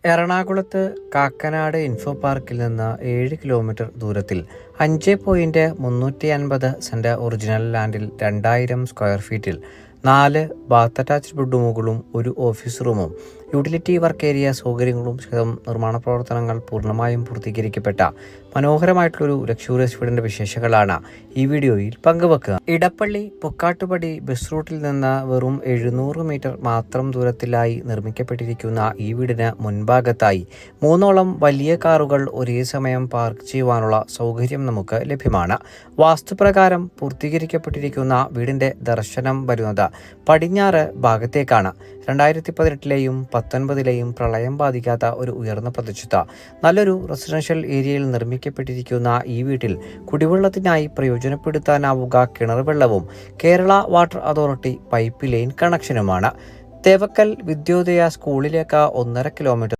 എറണാകുളത്ത് കാക്കനാട് ഇൻഫോ പാർക്കിൽ നിന്ന് 7 കിലോമീറ്റർ ദൂരത്തിൽ 5.350 സെന്റ് ഒറിജിനൽ ലാൻഡിൽ 2000 സ്ക്വയർ ഫീറ്റിൽ 4 ബാത്ത് അറ്റാച്ച്ഡ് ബെഡ്റൂമുകളും 1 ഓഫീസ് റൂമും യൂട്ടിലിറ്റി വർക്ക് ഏരിയ സൗകര്യങ്ങളും സഹിതം നിർമ്മാണ പ്രവർത്തനങ്ങൾ പൂർണ്ണമായും പൂർത്തീകരിക്കപ്പെട്ട മനോഹരമായിട്ടുള്ളൊരു ലക്ഷൂറിയസ് വീടിന്റെ വിശേഷങ്ങളാണ് ഈ വീഡിയോയിൽ പങ്കുവെക്കുക. ഇടപ്പള്ളി പൊക്കാട്ടുപടി ബസ് റൂട്ടിൽ നിന്ന് വെറും 700 മീറ്റർ മാത്രം ദൂരത്തിലായി നിർമ്മിക്കപ്പെട്ടിരിക്കുന്ന ഈ വീടിന് മുൻഭാഗത്തായി 3 വലിയ കാറുകൾ ഒരേ സമയം പാർക്ക് ചെയ്യുവാനുള്ള സൗകര്യം നമുക്ക് ലഭ്യമാണ്. വാസ്തുപ്രകാരം പൂർത്തീകരിക്കപ്പെട്ടിരിക്കുന്ന വീടിന്റെ ദർശനം വരുന്നത് പടിഞ്ഞാറ് ഭാഗത്തേക്കാണ്. 2018-ലെയും 19-ലെയും പ്രളയം ബാധിക്കാത്ത ഒരു ഉയർന്ന പ്രദേശത്ത് നല്ലൊരു റെസിഡൻഷ്യൽ ഏരിയയിൽ നിർമ്മിക്കപ്പെട്ടിരിക്കുന്ന ഈ വീട്ടിൽ കുടിവെള്ളത്തിനായി പ്രയോജനപ്പെടുത്താനാവുക കിണർ വെള്ളവും Kerala water authority pipe line കണക്ഷനുമാണ്. തേവക്കൽ വിദ്യോദയ സ്കൂളിലേക്ക് 1.5 കിലോമീറ്റർ